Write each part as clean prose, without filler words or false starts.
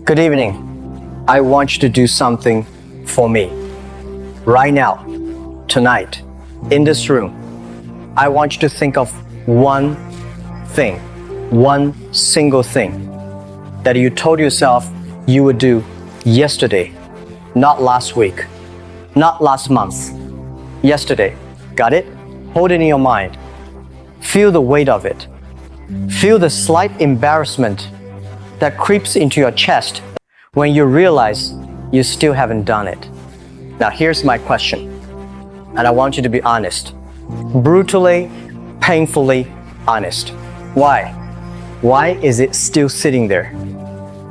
Good evening. I want you to do something for me. Right now, tonight, in this room, I want you to think of one thing, one single thing that you told yourself you would do yesterday, not last week, not last month, yesterday. Got it? Hold it in your mind. Feel the weight of it. Feel the slight embarrassment that creeps into your chest when you realize you still haven't done it. Now here's my question, and I want you to be honest. Brutally, painfully honest. Why? Why is it still sitting there?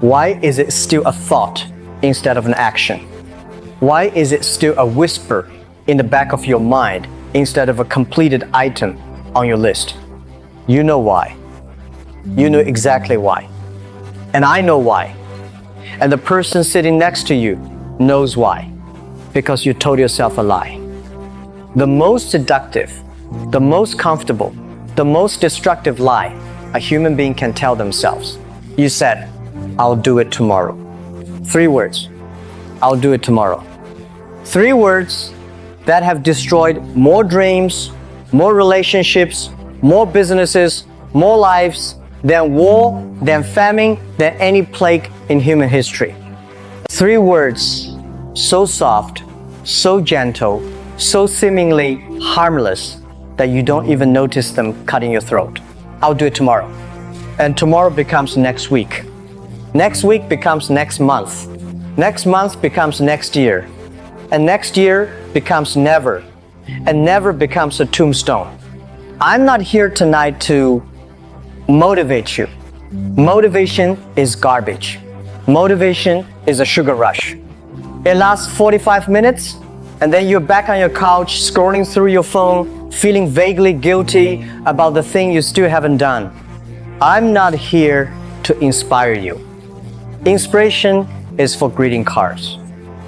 Why is it still a thought instead of an action? Why is it still a whisper in the back of your mind instead of a completed item on your list? You know why. You know exactly why. And I know why. And the person sitting next to you knows why. Because you told yourself a lie. The most seductive, the most comfortable, the most destructive lie a human being can tell themselves. You said, I'll do it tomorrow. 3 words. I'll do it tomorrow. 3 words that have destroyed more dreams, more relationships, more businesses, more lives, than war, than famine, than any plague in human history. 3 words so soft, so gentle, so seemingly harmless that you don't even notice them cutting your throat. I'll do it tomorrow. And tomorrow becomes next week. Next week becomes next month. Next month becomes next year. And next year becomes never. And never becomes a tombstone. I'm not here tonight to motivate you. Motivation is garbage. Motivation is a sugar rush. It lasts 45 minutes, and then you're back on your couch scrolling through your phone, feeling vaguely guilty about the thing you still haven't done. I'm not here to inspire you. Inspiration is for greeting cards.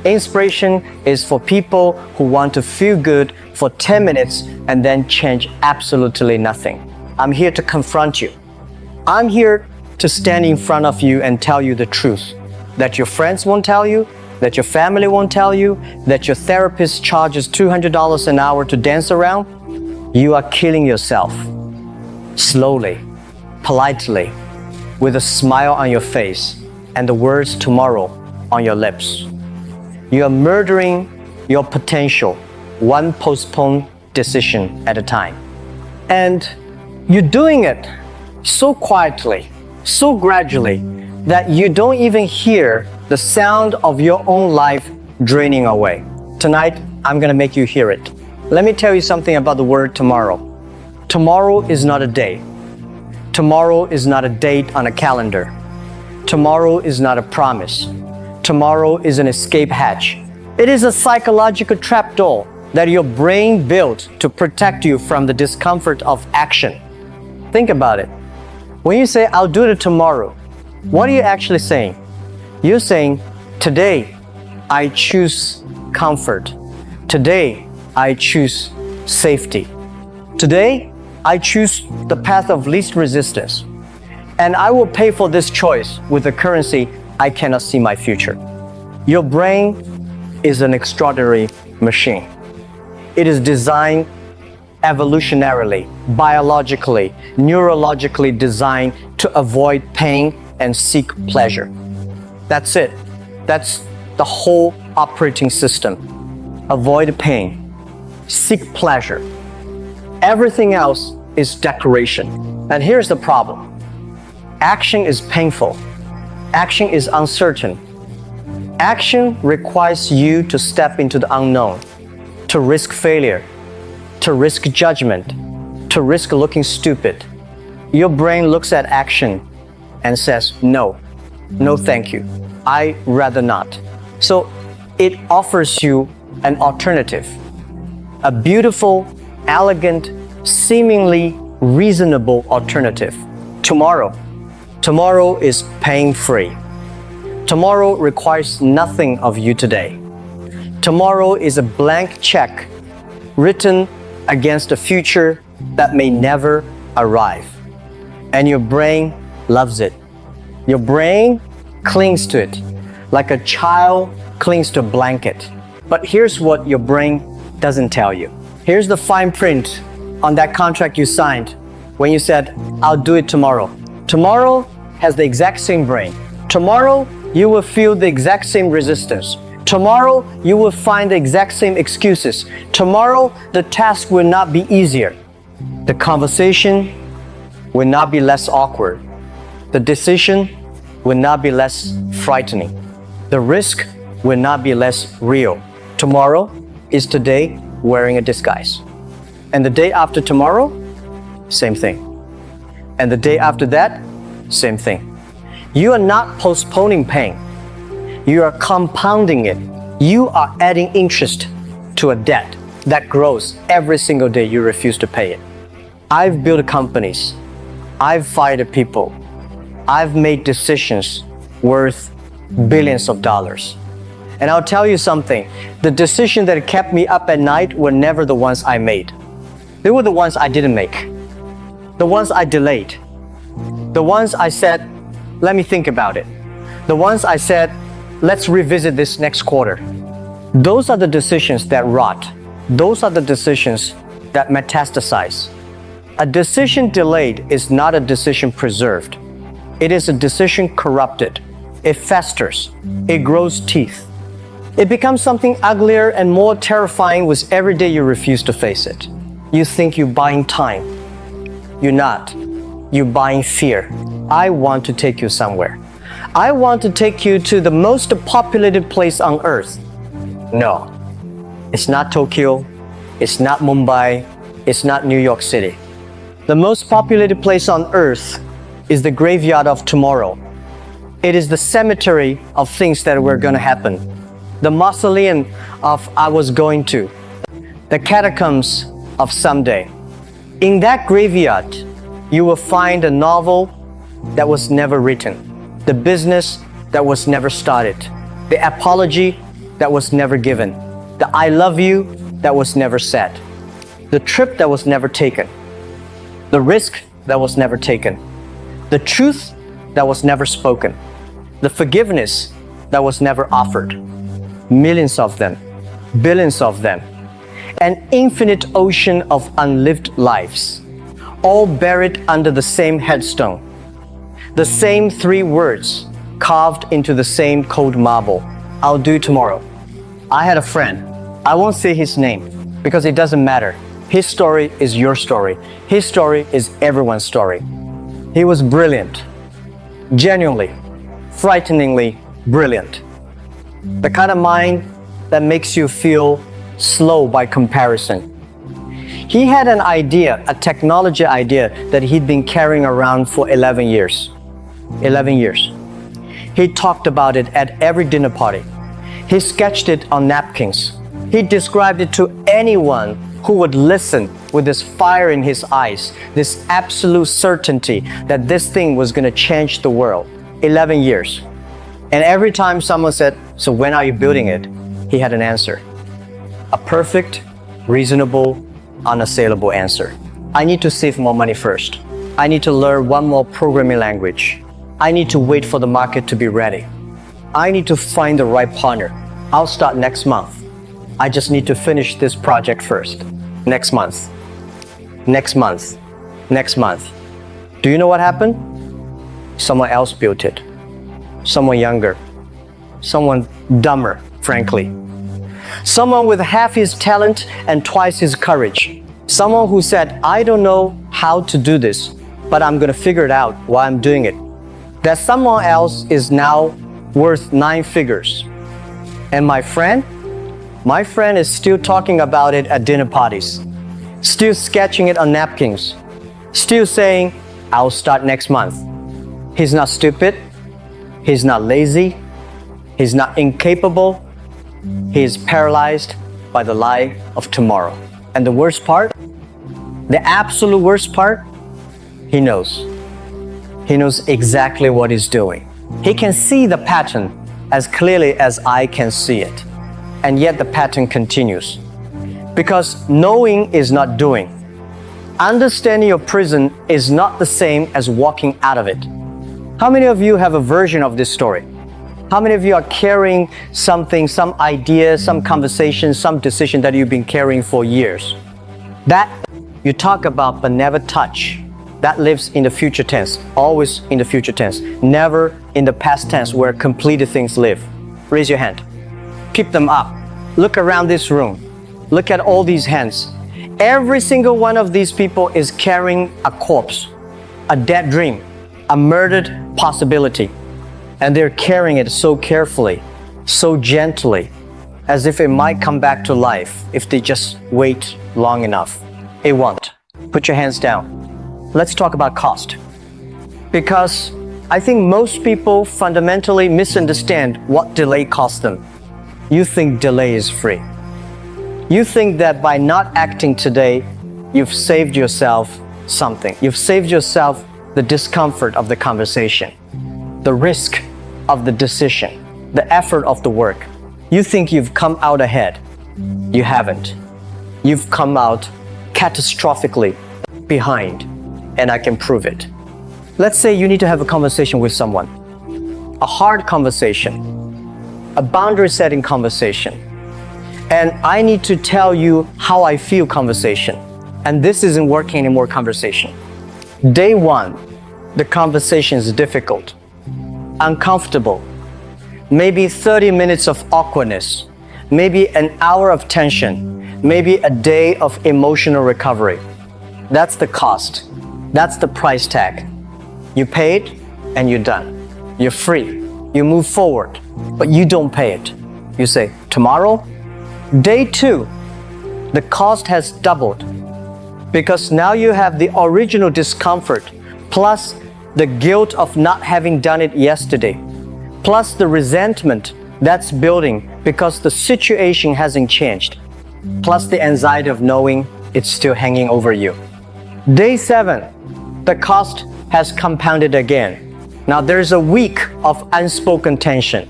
Inspiration is for people who want to feel good for 10 minutes and then change absolutely nothing. I'm here to confront you. I'm here to stand in front of you and tell you the truth that your friends won't tell you, that your family won't tell you, that your therapist charges $200 an hour to dance around. You are killing yourself. Slowly, politely, with a smile on your face and the words tomorrow on your lips. You are murdering your potential, one postponed decision at a time. And you're doing it so quietly, so gradually, that you don't even hear the sound of your own life draining away. Tonight, I'm gonna make you hear it. Let me tell you something about the word tomorrow. Tomorrow is not a day. Tomorrow is not a date on a calendar. Tomorrow is not a promise. Tomorrow is an escape hatch. It is a psychological trapdoor that your brain built to protect you from the discomfort of action. Think about it. When you say, I'll do it tomorrow, what are you actually saying? You're saying, today, I choose comfort. Today, I choose safety. Today, I choose the path of least resistance. And I will pay for this choice with a currency I cannot see my future. Your brain is an extraordinary machine. It is designed evolutionarily, biologically, neurologically designed to avoid pain and seek pleasure. That's it. That's the whole operating system. Avoid pain, seek pleasure. Everything else is decoration. And here's the problem. Action is painful. Action is uncertain. Action requires you to step into the unknown, to risk failure, to risk judgment, to risk looking stupid. Your brain looks at action and says, no, no thank you, I'd rather not. So it offers you an alternative, a beautiful, elegant, seemingly reasonable alternative. Tomorrow. Tomorrow is pain-free. Tomorrow requires nothing of you today. Tomorrow is a blank check written against a future that may never arrive. And your brain loves it. Your brain clings to it, like a child clings to a blanket. But here's what your brain doesn't tell you. Here's the fine print on that contract you signed when you said, I'll do it tomorrow. Tomorrow has the exact same brain. Tomorrow, you will feel the exact same resistance. Tomorrow, you will find the exact same excuses. Tomorrow, the task will not be easier. The conversation will not be less awkward. The decision will not be less frightening. The risk will not be less real. Tomorrow is today wearing a disguise. And the day after tomorrow, same thing. And the day after that, same thing. You are not postponing pain. You are compounding it. You are adding interest to a debt that grows every single day you refuse to pay it. I've built companies. I've fired people. I've made decisions worth billions of dollars. And I'll tell you something, the decisions that kept me up at night were never the ones I made. They were the ones I didn't make. The ones I delayed. The ones I said, let me think about it. The ones I said, let's revisit this next quarter. Those are the decisions that rot. Those are the decisions that metastasize. A decision delayed is not a decision preserved. It is a decision corrupted. It festers. It grows teeth. It becomes something uglier and more terrifying with every day you refuse to face it. You think you're buying time. You're not. You're buying fear. I want to take you somewhere. I want to take you to the most populated place on earth. No, it's not Tokyo. It's not Mumbai. It's not New York City. The most populated place on earth is the graveyard of tomorrow. It is the cemetery of things that were going to happen. The mausoleum of I was going to. The catacombs of someday. In that graveyard, you will find a novel that was never written, the business that was never started, the apology that was never given, the I love you that was never said, the trip that was never taken, the risk that was never taken, the truth that was never spoken, the forgiveness that was never offered. Millions of them, billions of them, an infinite ocean of unlived lives, all buried under the same headstone, the same three words carved into the same cold marble. I'll do tomorrow. I had a friend. I won't say his name because it doesn't matter. His story is your story. His story is everyone's story. He was brilliant, genuinely, frighteningly brilliant. The kind of mind that makes you feel slow by comparison. He had an idea, a technology idea that he'd been carrying around for 11 years. 11 years. He talked about it at every dinner party. He sketched it on napkins. He described it to anyone who would listen with this fire in his eyes, this absolute certainty that this thing was going to change the world. 11 years. And every time someone said, so when are you building it? He had an answer. A perfect, reasonable, unassailable answer. I need to save more money first. I need to learn one more programming language. I need to wait for the market to be ready. I need to find the right partner. I'll start next month. I just need to finish this project first. Next month. Next month. Next month. Do you know what happened? Someone else built it. Someone younger. Someone dumber, frankly. Someone with half his talent and twice his courage. Someone who said, I don't know how to do this, but I'm going to figure it out while I'm doing it. That someone else is now worth 9 figures. And my friend is still talking about it at dinner parties, still sketching it on napkins, still saying, I'll start next month. He's not stupid. He's not lazy. He's not incapable. He is paralyzed by the lie of tomorrow. And the worst part, the absolute worst part, he knows. He knows exactly what he's doing. He can see the pattern as clearly as I can see it. And yet the pattern continues. Because knowing is not doing. Understanding your prison is not the same as walking out of it. How many of you have a version of this story? How many of you are carrying something, some idea, some conversation, some decision that you've been carrying for years? That you talk about but never touch. That lives in the future tense, always in the future tense, never in the past tense where completed things live. Raise your hand. Keep them up. Look around this room. Look at all these hands. Every single one of these people is carrying a corpse, a dead dream, a murdered possibility. And they're carrying it so carefully, so gently, as if it might come back to life if they just wait long enough. It won't. Put your hands down. Let's talk about cost. Because I think most people fundamentally misunderstand what delay costs them. You think delay is free. You think that by not acting today, you've saved yourself something. You've saved yourself the discomfort of the conversation, the risk of the decision, the effort of the work. You think you've come out ahead. You haven't. You've come out catastrophically behind, and I can prove it. Let's say you need to have a conversation with someone, a hard conversation, a boundary-setting conversation, and I need to tell you how I feel conversation, and this isn't working anymore conversation. Day one, the conversation is difficult, uncomfortable, maybe 30 minutes of awkwardness, maybe an hour of tension, maybe a day of emotional recovery. That's the cost. That's the price tag. You pay it and you're done. You're free. You move forward, but you don't pay it. You say, tomorrow? Day two, the cost has doubled because now you have the original discomfort plus the guilt of not having done it yesterday, plus the resentment that's building because the situation hasn't changed, plus the anxiety of knowing it's still hanging over you. Day seven, the cost has compounded again. Now there's a week of unspoken tension,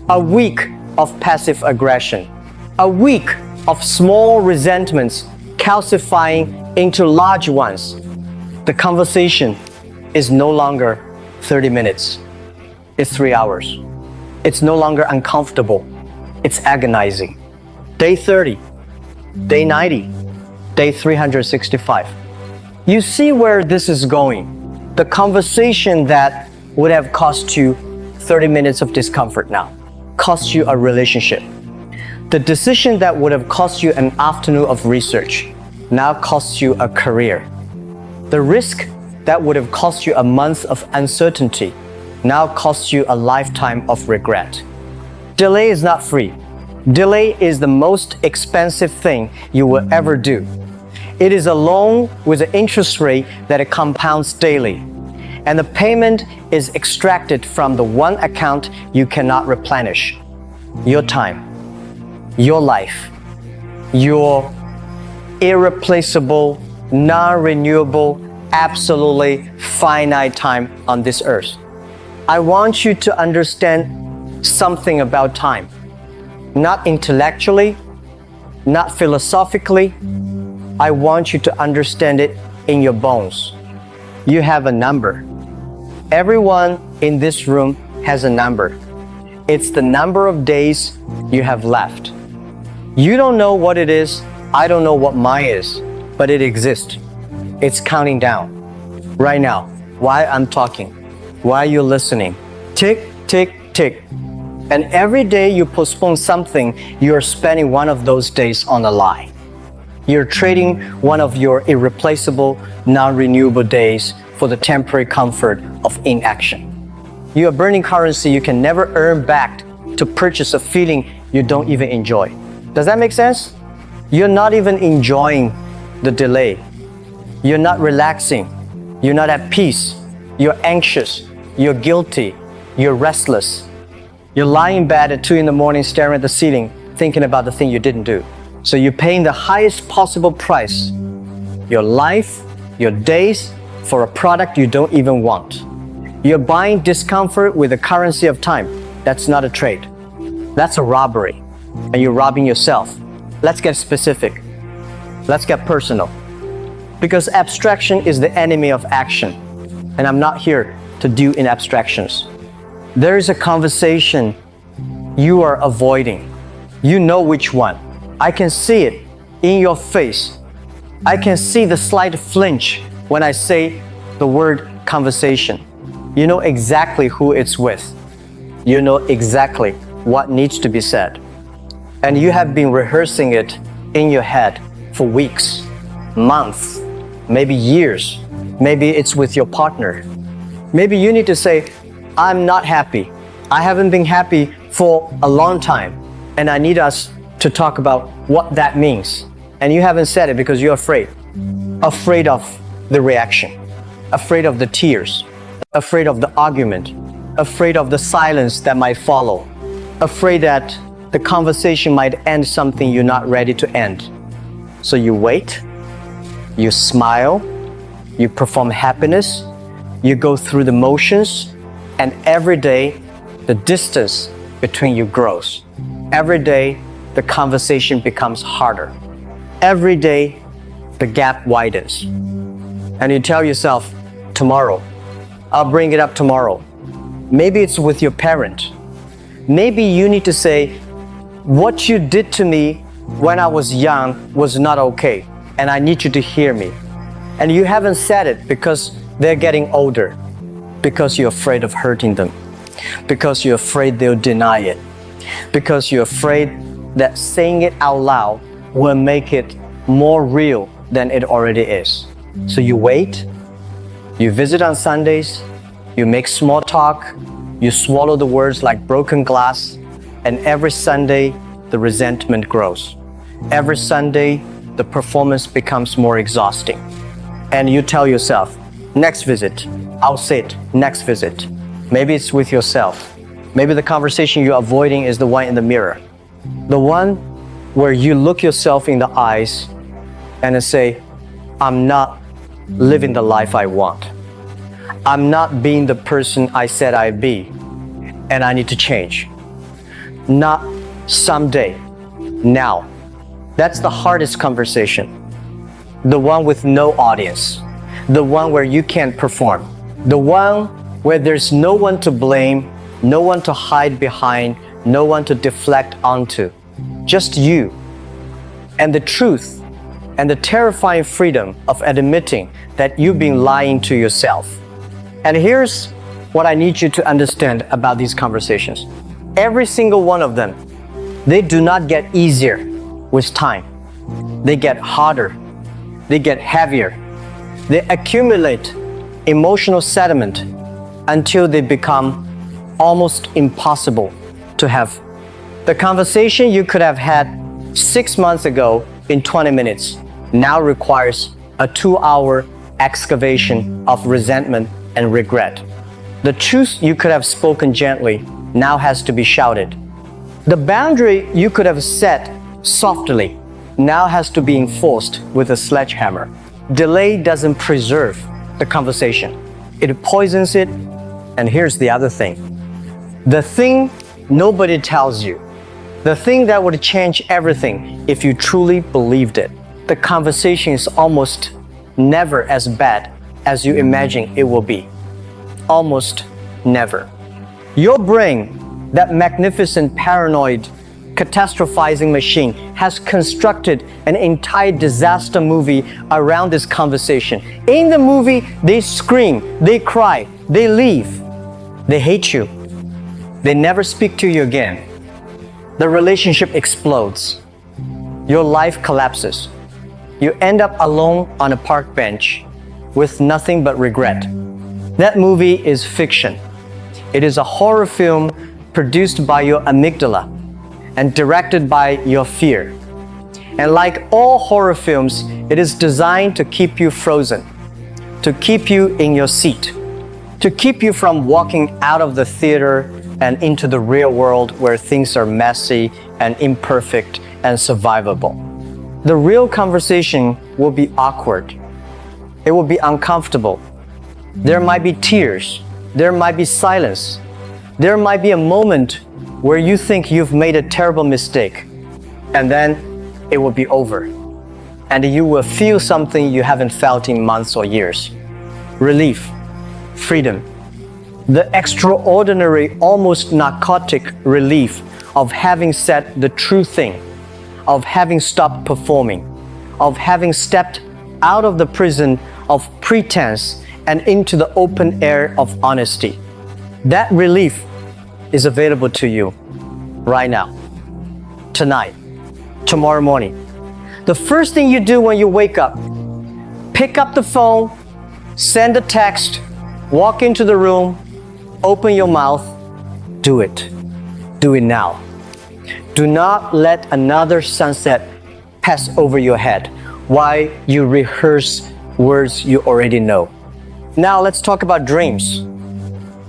a week of passive aggression, a week of small resentments calcifying into large ones. The conversation is no longer 30 minutes. It's 3 hours. It's no longer uncomfortable. It's agonizing. Day 30, day 90, day 365. You see where this is going. The conversation that would have cost you 30 minutes of discomfort now costs you a relationship. The decision that would have cost you an afternoon of research now costs you a career. The risk that would have cost you a month of uncertainty now costs you a lifetime of regret. Delay is not free. Delay is the most expensive thing you will ever do. It is a loan with an interest rate that it compounds daily. And the payment is extracted from the one account you cannot replenish. Your time, your life, your irreplaceable, non-renewable, absolutely finite time on this earth. I want you to understand something about time. Not intellectually, not philosophically. I want you to understand it in your bones. You have a number. Everyone in this room has a number. It's the number of days you have left. You don't know what it is. I don't know what mine is, but it exists. It's counting down. Right now, while I'm talking, while you're listening, tick, tick, tick. And every day you postpone something, you're spending one of those days on a lie. You're trading one of your irreplaceable, non-renewable days for the temporary comfort of inaction. You are burning currency you can never earn back to purchase a feeling you don't even enjoy. Does that make sense? You're not even enjoying the delay. You're not relaxing. You're not at peace. You're anxious. You're guilty. You're restless. You're lying in bed at 2 in the morning staring at the ceiling, thinking about the thing you didn't do. So you're paying the highest possible price, your life, your days, for a product you don't even want. You're buying discomfort with the currency of time. That's not a trade. That's a robbery. And you're robbing yourself. Let's get specific. Let's get personal. Because abstraction is the enemy of action. And I'm not here to deal in abstractions. There is a conversation you are avoiding. You know which one. I can see it in your face. I can see the slight flinch when I say the word conversation. You know exactly who it's with. You know exactly what needs to be said. And you have been rehearsing it in your head for weeks, months, maybe years. Maybe it's with your partner. Maybe you need to say, I'm not happy. I haven't been happy for a long time. And I need us to talk about what that means. And you haven't said it because you're afraid. Afraid of the reaction. Afraid of the tears. Afraid of the argument. Afraid of the silence that might follow. Afraid that the conversation might end something you're not ready to end. So you wait, you smile, you perform happiness, you go through the motions, and every day the distance between you grows. Every day the conversation becomes harder. Every day the gap widens. And you tell yourself, tomorrow, I'll bring it up tomorrow. Maybe it's with your parent. Maybe you need to say, what you did to me when I was young was not okay, and I need you to hear me. And you haven't said it because they're getting older, because you're afraid of hurting them, because you're afraid they'll deny it, because you're afraid that saying it out loud will make it more real than it already is. So you wait, you visit on Sundays, you make small talk, you swallow the words like broken glass, and every Sunday the resentment grows. Every Sunday the performance becomes more exhausting. And you tell yourself, next visit, I'll say it, next visit. Maybe it's with yourself. Maybe the conversation you're avoiding is the one in the mirror. The one where you look yourself in the eyes and say, I'm not living the life I want. I'm not being the person I said I'd be, and I need to change. Not someday, now. That's the hardest conversation. The one with no audience. The one where you can't perform. The one where there's no one to blame, no one to hide behind, no one to deflect onto. Just you. And the truth and the terrifying freedom of admitting that you've been lying to yourself. And here's what I need you to understand about these conversations. Every single one of them, they do not get easier with time. They get harder. They get heavier. They accumulate emotional sediment until they become almost impossible to have. The conversation you could have had 6 months ago in 20 minutes now requires a 2-hour excavation of resentment and regret. The truth you could have spoken gently now has to be shouted. The boundary you could have set softly now has to be enforced with a sledgehammer. Delay doesn't preserve the conversation. It poisons it. And here's the other thing. The thing nobody tells you, the thing that would change everything if you truly believed it. The conversation is almost never as bad as you imagine it will be. Almost never. Your brain, that magnificent paranoid catastrophizing machine, has constructed an entire disaster movie around this conversation. In the movie, they scream, they cry, they leave, they hate you, they never speak to you again. The relationship explodes. Your life collapses. You end up alone on a park bench with nothing but regret. That movie is fiction. It is a horror film produced by your amygdala and directed by your fear. And like all horror films, it is designed to keep you frozen, to keep you in your seat, to keep you from walking out of the theater and into the real world where things are messy and imperfect and survivable. The real conversation will be awkward. It will be uncomfortable. There might be tears. There might be silence. There might be a moment where you think you've made a terrible mistake, and then it will be over. And you will feel something you haven't felt in months or years. Relief, freedom, The extraordinary, almost narcotic relief of having said the true thing, of having stopped performing, of having stepped out of the prison of pretense and into the open air of honesty. That relief is available to you right now, tonight, tomorrow morning. The first thing you do when you wake up, pick up the phone, send a text, walk into the room, open your mouth, do it. Do it now. Do not let another sunset pass over your head while you rehearse words you already know. Now let's talk about dreams,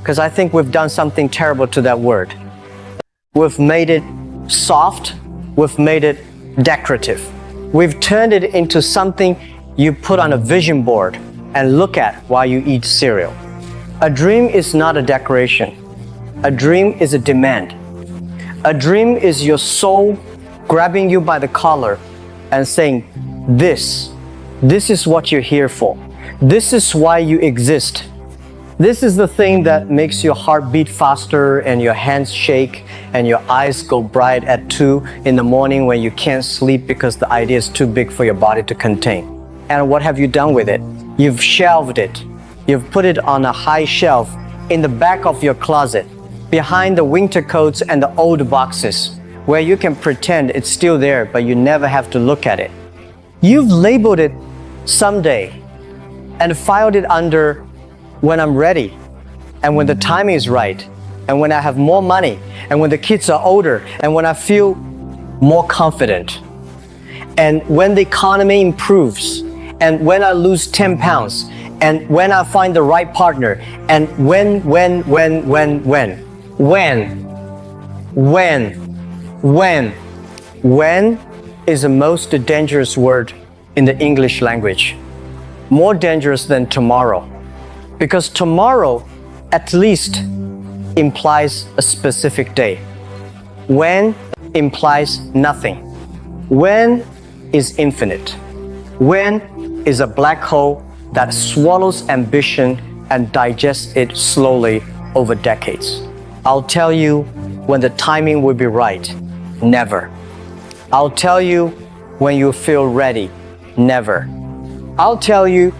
because I think we've done something terrible to that word. We've made it soft, we've made it decorative. We've turned it into something you put on a vision board and look at while you eat cereal. A dream is not a decoration. A dream is a demand. A dream is your soul grabbing you by the collar and saying, this is what you're here for. This is why you exist. This is the thing that makes your heart beat faster and your hands shake and your eyes go bright at 2 in the morning when you can't sleep because the idea is too big for your body to contain. And what have you done with it? You've shelved it. You've put it on a high shelf in the back of your closet, behind the winter coats and the old boxes, where you can pretend it's still there, but you never have to look at it. You've labeled it someday and filed it under when I'm ready, and when the timing is right, and when I have more money, and when the kids are older, and when I feel more confident, and when the economy improves, and when I lose 10 pounds, and when I find the right partner, and when is the most dangerous word in the English language. More dangerous than tomorrow. Because tomorrow, at least, implies a specific day. When implies nothing. When is infinite. When is a black hole that swallows ambition and digests it slowly over decades. I'll tell you when the timing will be right. Never. I'll tell you when you feel ready. Never. I'll tell you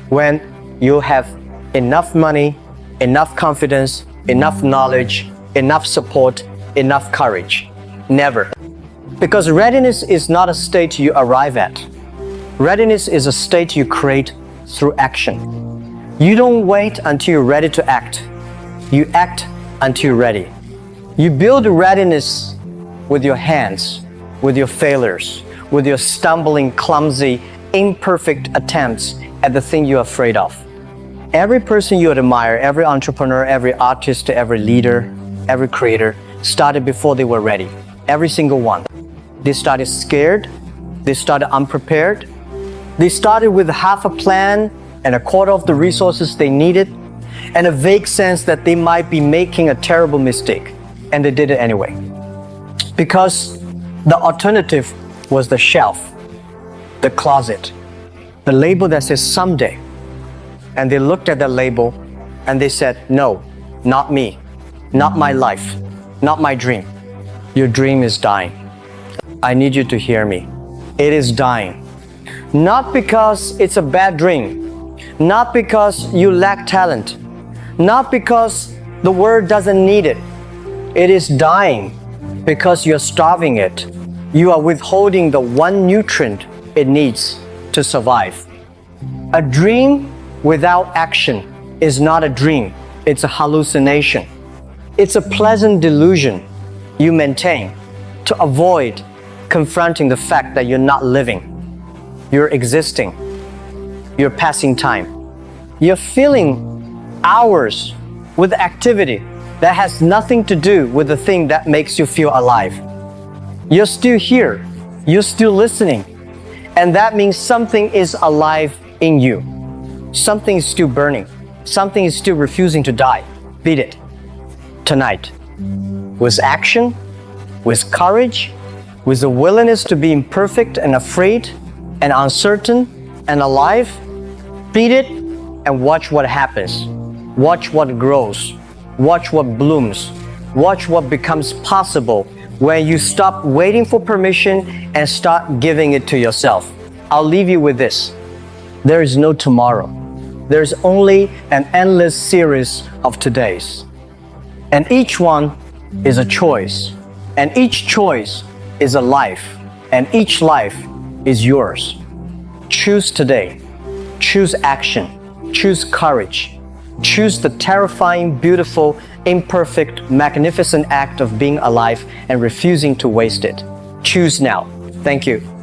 when you have enough money, enough confidence, enough knowledge, enough support, enough courage. Never. Because readiness is not a state you arrive at. Readiness is a state you create through action. You don't wait until you're ready to act. You act until you're ready. You build readiness with your hands, with your failures, with your stumbling, clumsy, imperfect attempts at the thing you're afraid of. Every person you admire, every entrepreneur, every artist, every leader, every creator started before they were ready. Every single one. They started scared. They started unprepared. They started with half a plan and a quarter of the resources they needed and a vague sense that they might be making a terrible mistake. And they did it anyway. Because the alternative was the shelf, the closet, the label that says someday. And they looked at that label and they said, no, not me, not my life, not my dream. Your dream is dying. I need you to hear me. It is dying. Not because it's a bad dream, not because you lack talent, not because the world doesn't need it. It is dying because you're starving it. You are withholding the one nutrient it needs to survive. A dream without action is not a dream, it's a hallucination. It's a pleasant delusion you maintain to avoid confronting the fact that you're not living. You're existing. You're passing time. You're filling hours with activity that has nothing to do with the thing that makes you feel alive. You're still here. You're still listening. And that means something is alive in you. Something is still burning. Something is still refusing to die. Beat it. Tonight. With action, with courage, with the willingness to be imperfect and afraid and uncertain and alive, beat it and watch what happens. Watch what grows. Watch what blooms. Watch what becomes possible when you stop waiting for permission and start giving it to yourself. I'll leave you with this. There is no tomorrow. There's only an endless series of todays. And each one is a choice. And each choice is a life. And each life is yours. Choose today. Choose action. Choose courage. Choose the terrifying, beautiful, imperfect, magnificent act of being alive and refusing to waste it. Choose now. Thank you.